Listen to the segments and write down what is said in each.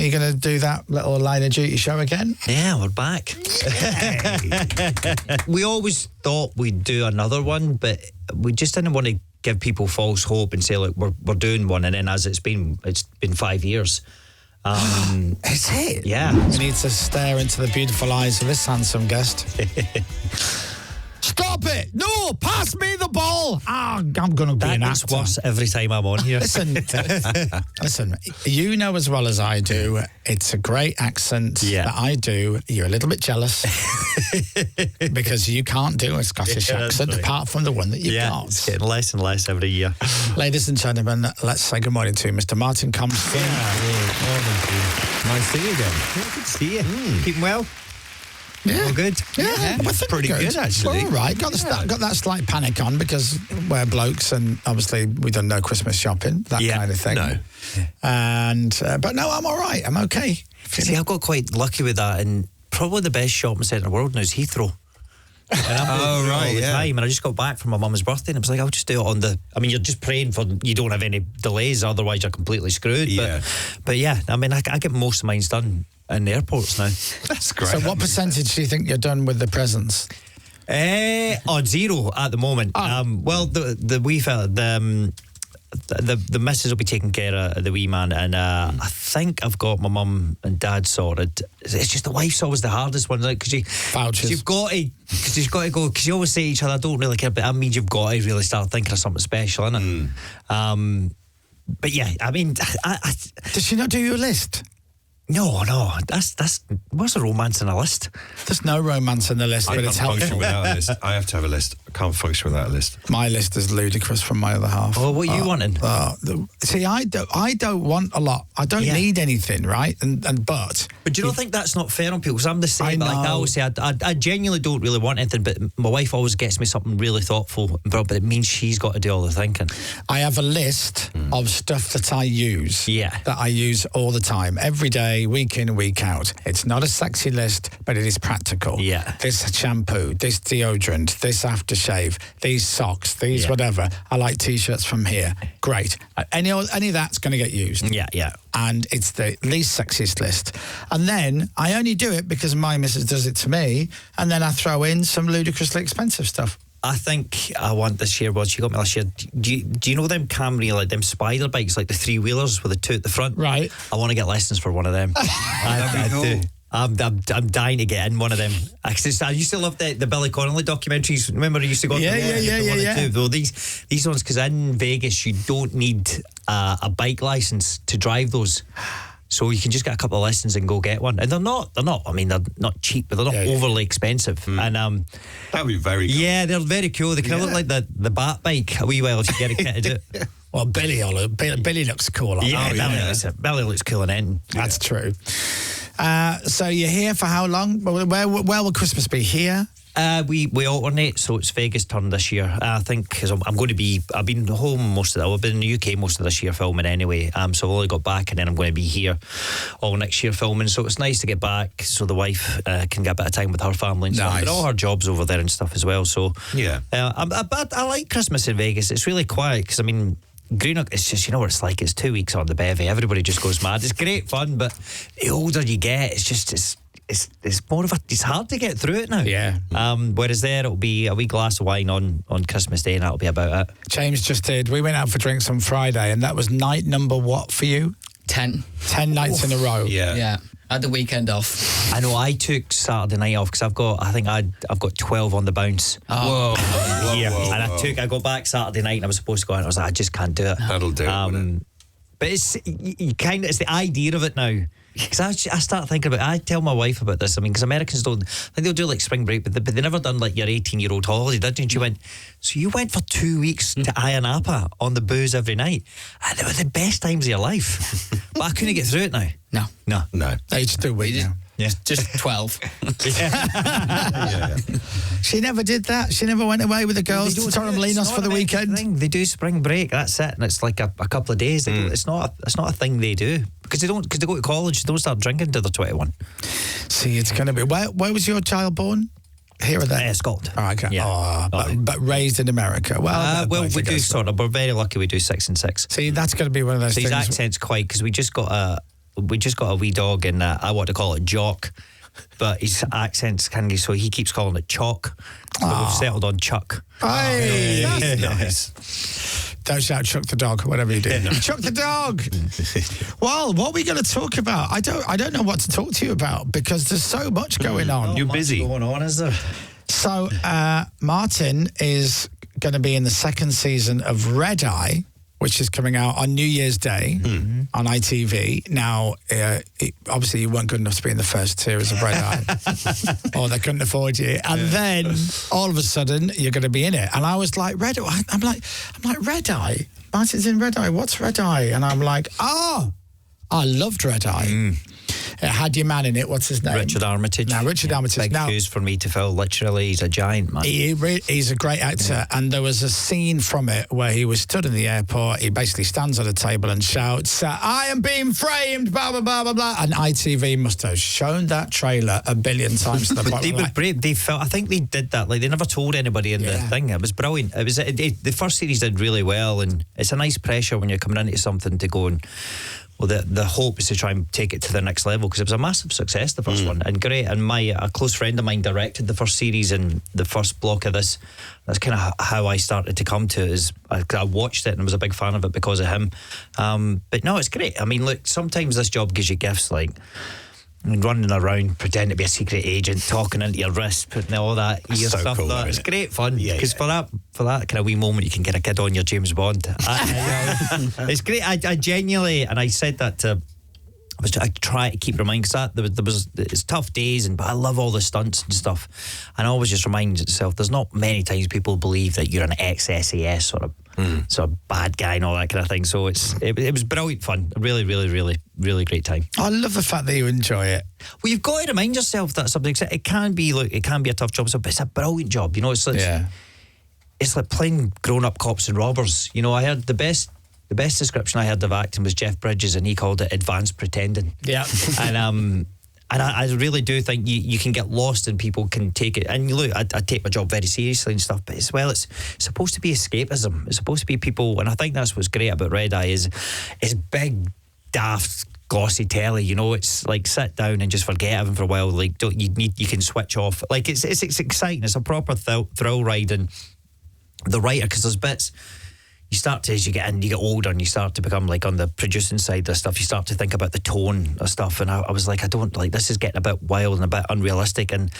you going to do that little Line of Duty show again? Yeah, we're back. We always thought we'd do another one, but we just didn't want to give people false hope and say, look, we're doing one, and then as it's been 5 years. Is it? Yeah. We need to stare into the beautiful eyes of this handsome guest. Stop it! No, pass me the ball. I'm going to be an actor. That's worse every time I'm on here. Listen. You know as well as I do, it's a great accent that I do. You're a little bit jealous because you can't do a Scottish accent apart from the one that you've got. It's getting less and less every year. Ladies and gentlemen, let's say good morning to Mr. Martin Compston. Nice to see you again. Good to see you. Keeping well? Yeah. All good? Yeah. I think pretty good actually. We're all right. Got that slight panic on because we're blokes and obviously we done no Christmas shopping, that kind of thing. No. And, but no, I'm all right. I'm okay. See, I got quite lucky with that, and probably the best shopping centre in the world now is Heathrow. And I'm all the time, and I just got back from my mum's birthday, and I was like, I'll just do it on the. I mean, you're just praying for you don't have any delays, otherwise you're completely screwed. Yeah. But yeah, I mean, I get most of mine done in the airports now. That's great. So, what percentage do you think you're done with the presents? On 0 at the moment. Well, the wee fella, the missus will be taking care of the wee man, and I think I've got my mum and dad sorted. It's just the wife's always the hardest one, like, because you've got to go, because you always say to each other, I don't really care, but that means you've got to really start thinking of something special, innit? But yeah, I mean, Does she not do your list? No, that's what's a romance in a list? There's no romance in the list, I but can't it's helpful. function without a list. I have to have a list. I can't function without a list. My list is ludicrous from my other half. Oh, what are you wanting? See, I don't want a lot. I don't need anything, right? But do you not think that's not fair on people? Because I'm the same. I Like I know. always say, I genuinely don't really want anything, but my wife always gets me something really thoughtful, but it means she's got to do all the thinking. I have a list of stuff that I use. Yeah. That I use all the time, every day, week in, week out. It's not a sexy list, but it is practical. Yeah. This shampoo, this deodorant, this aftershave, these socks, these whatever. I like T-shirts from here. Great. Any of that's going to get used. Yeah. And it's the least sexiest list. And then I only do it because my missus does it to me, and then I throw in some ludicrously expensive stuff. I think I want this year, what she got me last year. Do you know them Camry, like them spider bikes, like the 3-wheelers with the 2 at the front? Right. I want to get lessons for one of them. I do. I'm dying to get in one of them. I used to love the Billy Connolly documentaries. Remember, I used to go to Yeah. Though these ones, because in Vegas you don't need a bike license to drive those. So you can just get a couple of lessons and go get one. And they're not, I mean, they're not cheap, but they're not overly expensive. And that would be very cool. Yeah, they're very cool. They kind of look like the Bat bike a wee while if you get a kit to do it. Well, Billy looks cool. Billy looks cool in it. That's true. So you're here for how long? Where will Christmas be? Here? We alternate, so it's Vegas' turn this year. I think because I've been home most of that. I've been in the UK most of this year filming anyway. So I've only got back, and then I'm going to be here all next year filming. So it's nice to get back, so the wife can get a bit of time with her family and stuff. But all her jobs over there and stuff as well. So I like Christmas in Vegas. It's really quiet because I mean, Greenock, it's just, you know what it's like. It's 2 weeks on the bevy. Everybody just goes mad. It's great fun, but the older you get, it's just it's more of it's hard to get through it now. Yeah. Whereas there, it'll be a wee glass of wine on Christmas Day, and that'll be about it. James just did. We went out for drinks on Friday, and that was night number what for you? 10. 10 nights in a row. Yeah. I had the weekend off. I know. I took Saturday night off because I've got 12 on the bounce. Whoa. And I got back Saturday night, and I was supposed to go out, and I was like, I just can't do it. That'll do it. But it's the idea of it now. Because I start thinking about it. I tell my wife about this. I mean, because Americans don't, I think they'll do like spring break, but they never done like your 18-year-old holiday, did you? And she went, so you went for 2 weeks to Ayia Napa on the booze every night, and they were the best times of your life. But I couldn't get through it now. No. Age 2 weeks now. Yeah. Just 12. She never did that. She never went away with the girls to Torremolinos for the weekend. They do spring break. That's it, and it's like a couple of days. It's not a thing they do because they go to college. They don't start drinking until they're 21. See, it's going to be. Where was your child born? Here or there? Scotland. Oh, okay. Yeah. But raised in America. Well, we do sort of. We're very lucky. We do 6 and 6. See, that's going to be one of those things. things. His accent's quite because we just got we just got a wee dog, and I want to call it Jock, but his accent's kind of, so he keeps calling it Chalk. So we've settled on Chuck. Hey, That's nice. Don't shout Chuck the dog, whatever you do. Chuck the dog. Well, what are we going to talk about? I don't know what to talk to you about because there's so much going on. You're busy. Going on, is there? So Martin is going to be in the second season of Red Eye, which is coming out on New Year's Day on ITV. Now, obviously, you weren't good enough to be in the first series of Red Eye, or they couldn't afford you. And then, all of a sudden, you're going to be in it. And I was like, Red Eye? I'm like, Red Eye? Martin's in Red Eye. What's Red Eye? And I'm like, I loved Red Eye. It had your man in it. What's his name? Richard Armitage. Now, Richard Armitage. Big shoes for me to fill. Literally, he's a giant, man. He's a great actor. And there was a scene from it where he was stood in the airport. He basically stands at a table and shouts, I am being framed, blah, blah, blah, blah, blah. And ITV must have shown that trailer a billion times. To the point They were brave. They felt. I think they did that. Like, they never told anybody in the thing. It was brilliant. It was the first series did really well, and it's a nice pressure when you're coming into something to go and. Well, the hope is to try and take it to the next level because it was a massive success, the first one, and great. And a close friend of mine directed the first series and the first block of this. That's kind of how I started to come to it. Is I watched it and was a big fan of it because of him. But no, it's great. I mean, look, sometimes this job gives you gifts like. Running around, pretending to be a secret agent, talking into your wrist, putting all that ear so stuff. cool, It's great fun because for that kind of wee moment, you can get a kid on your James Bond. It's great. I genuinely, and I said that to. I try to keep reminding because there was it's tough days, but I love all the stunts and stuff. And I always just remind myself there's not many times people believe that you're an ex-SAS sort of bad guy and all that kind of thing. So it was brilliant fun. Really, really, really, really great time. I love the fact that you enjoy it. Well, you've got to remind yourself that something. It can be a tough job, but it's a brilliant job. You know, it's like playing grown-up cops and robbers. You know, I heard the best description I heard of acting was Jeff Bridges, and he called it advanced pretending. Yeah. And I really do think you can get lost and people can take it. And look, I take my job very seriously and stuff, but as well, it's supposed to be escapism. It's supposed to be people, and I think that's what's great about Red Eye is big, daft, glossy telly. You know, it's like sit down and just forget everything for a while. Like you can switch off. Like it's exciting. It's a proper thrill ride, and the writer, because there's bits. You start to, as you get in, you get older and you start to become like on the producing side of stuff, you start to think about the tone of stuff. And I was like, I don't like, this is getting a bit wild and a bit unrealistic. And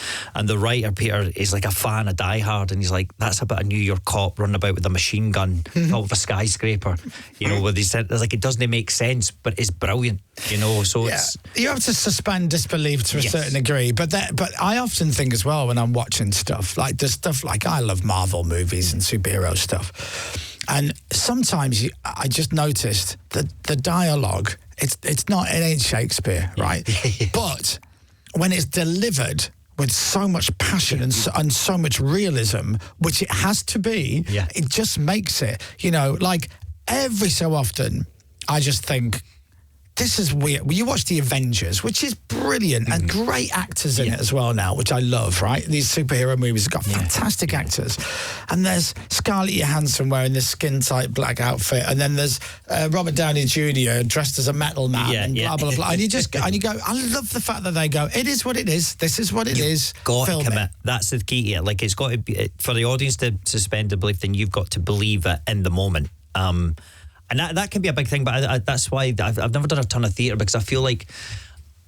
the writer, Peter, is like a fan of Die Hard. And he's like, that's about a New York cop running about with a machine gun out of a skyscraper. You know, where they said, like, it doesn't make sense, but it's brilliant, you know. So it's. You have to suspend disbelief to a certain degree. But I often think as well when I'm watching stuff, like there's stuff like I love Marvel movies and superhero stuff. And sometimes I just noticed that the dialogue, it ain't Shakespeare, right? But when it's delivered with so much passion and so much realism, which it has to be, it just makes it, you know, like every so often, I just think, this is weird. Well, you watch The Avengers, which is brilliant, and great actors in it as well now, which I love, right? These superhero movies have got fantastic actors. And there's Scarlett Johansson wearing this skin-tight black outfit, and then there's Robert Downey Jr. dressed as a metal man, and blah, blah, blah. And you go, I love the fact that they go, it is what it is, this is what it is. Got to commit. That's the key to it. Like, it's got to be, for the audience to suspend the belief, then you've got to believe it in the moment. And that can be a big thing, but that's why I've never done a ton of theatre, because I feel like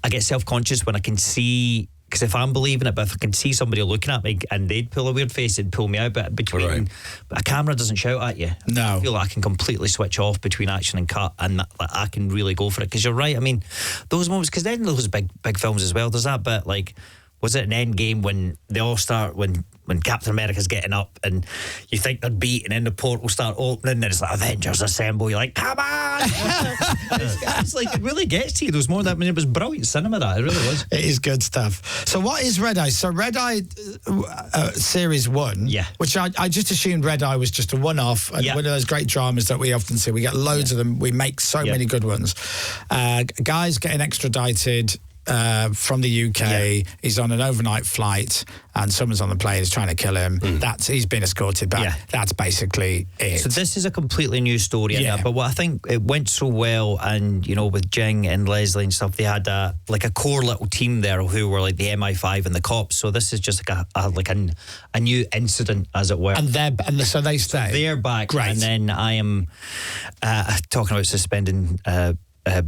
I get self-conscious when I can see, because if I'm believing it, but if I can see somebody looking at me and they'd pull a weird face, it'd pull me out. But but a camera doesn't shout at you. No. I feel like I can completely switch off between action and cut, and I can really go for it. Because you're right, I mean, those moments, because then those big films as well, there's that bit like, was it an Endgame when they all start, when Captain America's getting up and you think they're beat, and then the portal start opening and it's like Avengers Assemble, you're like, come on. it's like, it really gets to you. There was more of that. I mean, it was brilliant cinema, that it really was. It is good stuff. So what is Red Eye? So Red Eye series 1, which I just assumed Red Eye was just a one-off, and one of those great dramas that we often see. We get loads of them. We make so many good ones. Guys getting extradited from the UK. He's on an overnight flight, and someone's on the plane is trying to kill him. He's been escorted back. Yeah. That's basically it. So this is a completely new story, but what I think it went so well, and with Jing and Leslie and stuff, they had a core little team there who were like the MI5 and the cops. So this is just like a new incident, as it were. And so they stay. They're back. Great. And then I am talking about suspending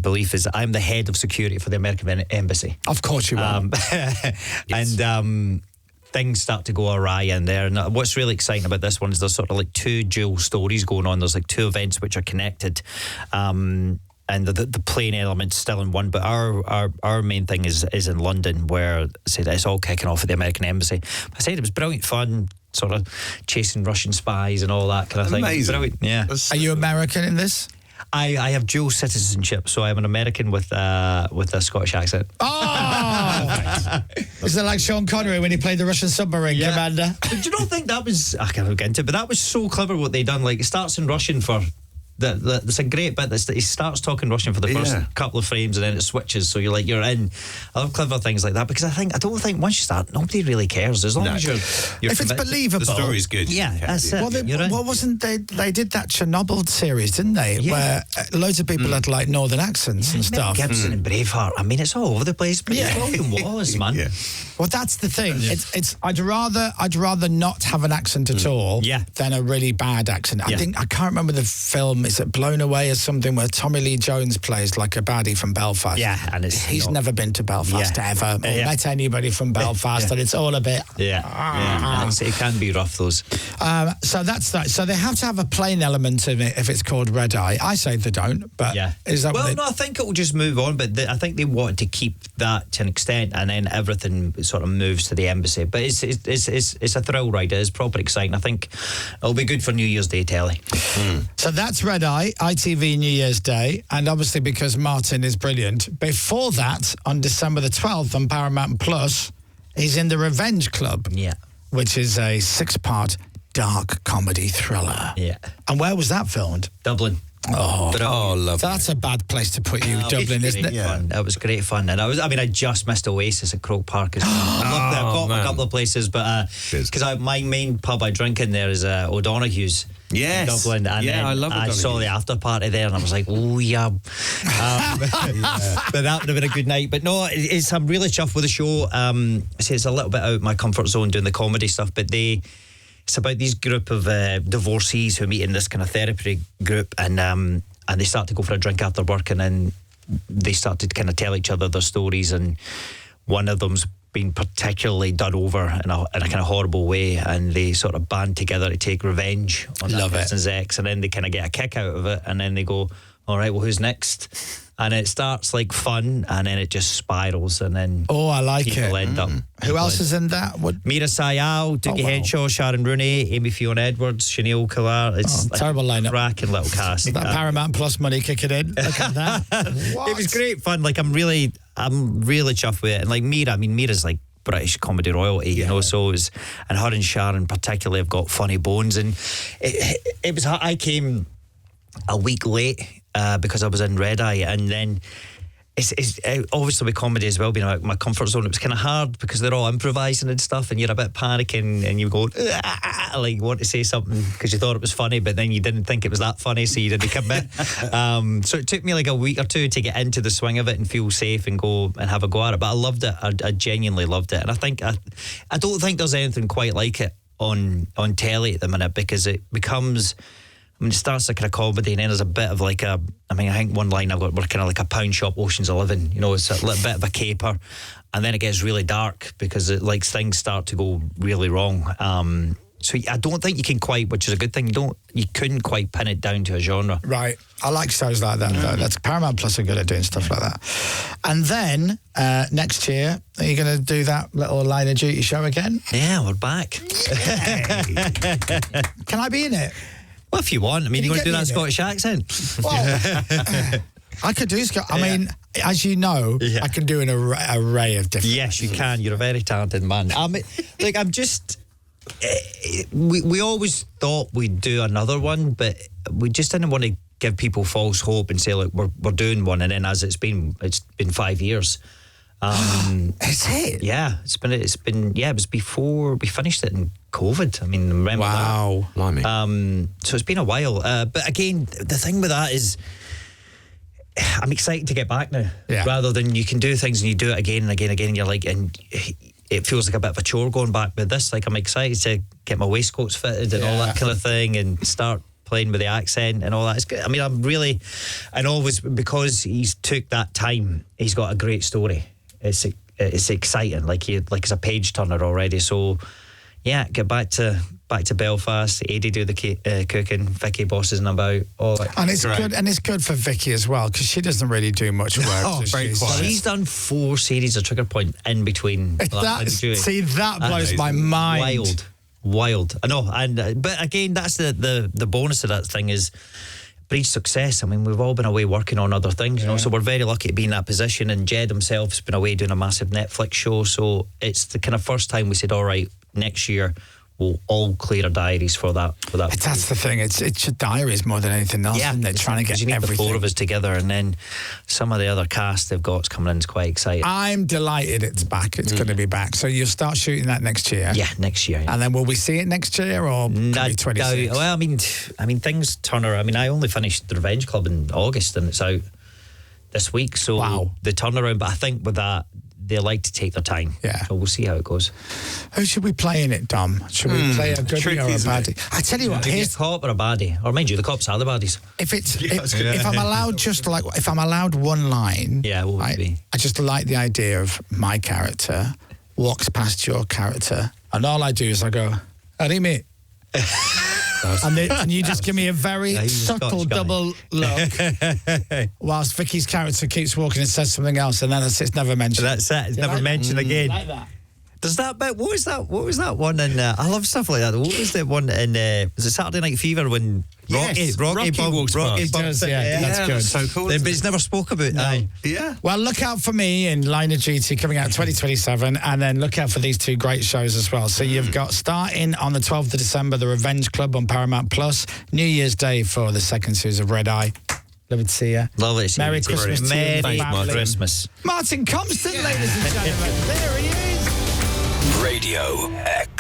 belief is I'm the head of security for the American Embassy. Of course you are. And things start to go awry in there. And what's really exciting about this one is there's sort of like two dual stories going on. There's like two events which are connected. And the plane element's still in one, but our main thing is in London, where I said it's all kicking off at the American Embassy. I said it was brilliant fun, sort of chasing Russian spies and all that kind of thing. Amazing. Brilliant. Yeah. Are you American in this? I have dual citizenship, so I'm an American with a Scottish accent. Oh! Is it like Sean Connery when he played the Russian submarine commander? But you don't think that was... I can't get into it, but that was so clever what they done. Like, it starts in Russian for... It's a great bit. He starts talking Russian for the first couple of frames, and then it switches. So you're in. I love clever things like that, because I don't think once you start, nobody really cares as long as you're if it's believable. The story's good. Yeah, that's it. Well, what wasn't they did that Chernobyl series, didn't they? Yeah. Where loads of people had like northern accents and Mel stuff. Gibson and Braveheart. I mean, it's all over the place, but it fucking was, man. Yeah. Well, that's the thing. It's I'd rather not have an accent at all than a really bad accent. I can't remember the film. Is it Blown Away or something, where Tommy Lee Jones plays like a baddie from Belfast? Yeah, and he's never been to Belfast ever, or met anybody from Belfast, and it's all a bit. It can be rough, those. So that's that. So they have to have a plane element in it if it's called Red Eye. I say they don't, but is that? Well, no, I think it will just move on, but I think they wanted to keep that to an extent, and then everything sort of moves to the embassy. But it's a thrill ride. It is proper exciting. I think it'll be good for New Year's Day telly. So that's Red Eye, ITV New Year's Day, and obviously because Martin is brilliant. Before that, on December the 12th on Paramount Plus, he's in The Revenge Club, which is a 6-part dark comedy thriller. Yeah. And where was that filmed? Dublin. Oh, lovely. That's a bad place to put you, Dublin, isn't it? Yeah. It was great fun. And I just missed Oasis at Croke Park as well. I've got a couple of places, but because my main pub I drink in there is O'Donoghue's. Yes. In Dublin. And I love I saw the after party there, and I was like, oh, yeah. But that would have been a good night. But no, I'm really chuffed with the show. It's a little bit out of my comfort zone doing the comedy stuff, but it's about these group of divorcees who meet in this kind of therapy group, and they start to go for a drink after work, and then they start to kind of tell each other their stories, and one of them's been particularly done over in a kind of horrible way, and they sort of band together to take revenge on that person's ex, and then they kind of get a kick out of it, and then they go, all right, well, who's next? And it starts like fun, and then it just spirals, and then I like people it. end up. Who else is in that? Mira Sayal, Doogie Henshaw, Sharon Rooney, Amy Fiona Edwards, Sinead Killar. It's terrible lineup. Cracking little cast. That Paramount Plus money kicking in. Look at that. It was great fun. Like I'm really chuffed with it. And like Mira's like British comedy royalty, you know. So it was, and her and Sharon particularly have got funny bones. And it was. I came a week late because I was in Red Eye, and then it's obviously with comedy as well being out my comfort zone. It was kind of hard because they're all improvising and stuff, and you're a bit panicking, and you go like you want to say something because you thought it was funny, but then you didn't think it was that funny, so you didn't commit. So it took me like a week or two to get into the swing of it and feel safe and go and have a go at it. But I loved it. I genuinely loved it, and I think I don't think there's anything quite like it on telly at the minute, because it becomes. I mean, it starts like a comedy, and then there's a bit of like I think one line I've got, we're kind of like a pound shop Ocean's 11, you know, it's a little bit of a caper, and then it gets really dark because things start to go really wrong. So I don't think you can quite, which is a good thing, you couldn't quite pin it down to a genre. Right. I like shows like that, though. That's Paramount Plus are good at doing stuff like that. And then next year, are you going to do that little Line of Duty show again? Yeah, we're back. Can I be in it? Well, if you want. I mean, you want to do that Scottish accent? Well, I could do Scottish. I mean, as you know, I can do an array of different. Yes, you can. You're a very talented man. I'm just. We always thought we'd do another one, but we just didn't want to give people false hope and say, look, we're doing one, and then as it's been 5 years. Is it? Yeah, it's been. Yeah, it was before we finished it in COVID. I mean, remember Wow. Blimey. that? So it's been a while. But again, the thing with that is, I'm excited to get back now. Yeah. Rather than you can do things and you do it again and again and again, and you're like, and it feels like a bit of a chore going back with this. Like, I'm excited to get my waistcoats fitted and all that kind of thing and start playing with the accent and all that. It's good. I mean, I'm really, and always, because he's took that time, he's got a great story. It's exciting. Like he's a page turner already. So yeah, get back to Belfast. Eddie do the cooking. Vicky bosses and about all that. And it's good. And it's good for Vicky as well, because she doesn't really do much work. Very quiet. She's done 4 series of Trigger Point in between. That blows my mind. Wild. I know. And but again, that's the bonus of that thing is breeds success. I mean, we've all been away working on other things, you know, so we're very lucky to be in that position. And Jed himself's been away doing a massive Netflix show. So it's the kind of first time we said, all right, next year we'll all clear our diaries for that. That's the thing. It's your diaries more than anything else, isn't it? Trying to get you need everything. the 4 of us together, and then some of the other cast they've got coming in is quite exciting. I'm delighted it's back. It's going to be back. So you'll start shooting that next year. Yeah, next year. Yeah. And then will we see it next year or maybe 26? Well, I mean, things turn around. I mean, I only finished the Revenge Club in August, and it's out this week. So the turnaround. But I think with that, they like to take their time. Yeah. So we'll see how it goes. Who should we play in it, Dom? Should we play a goodie or a baddie? I tell you what, here's a cop or a baddie, or mind you, the cops are the baddies. If I'm allowed if I'm allowed one line, what would it be? I just like the idea of my character walks past your character, and all I do is I go, "Howdy, mate." And you just give me a very subtle double look whilst Vicky's character keeps walking and says something else, and then it's never mentioned. That's it. It's never mentioned again. Like that. Does that bit? What was that one in? I love stuff like that. What was the one in? Was it Saturday Night Fever when Rocky walks past? bumps it? That's good. So cool. But he's never spoke about that. Yeah. Well, look out for me in Line of Duty coming out 2027, and then look out for these 2 great shows as well. So you've got starting on the 12th of December, The Revenge Club on Paramount Plus, New Year's Day for the second series of Red Eye. Lovely to see you. Lovely to see Merry you. Christmas to you. Merry Christmas. Martin Compston, ladies and gentlemen. There he is. Radio X.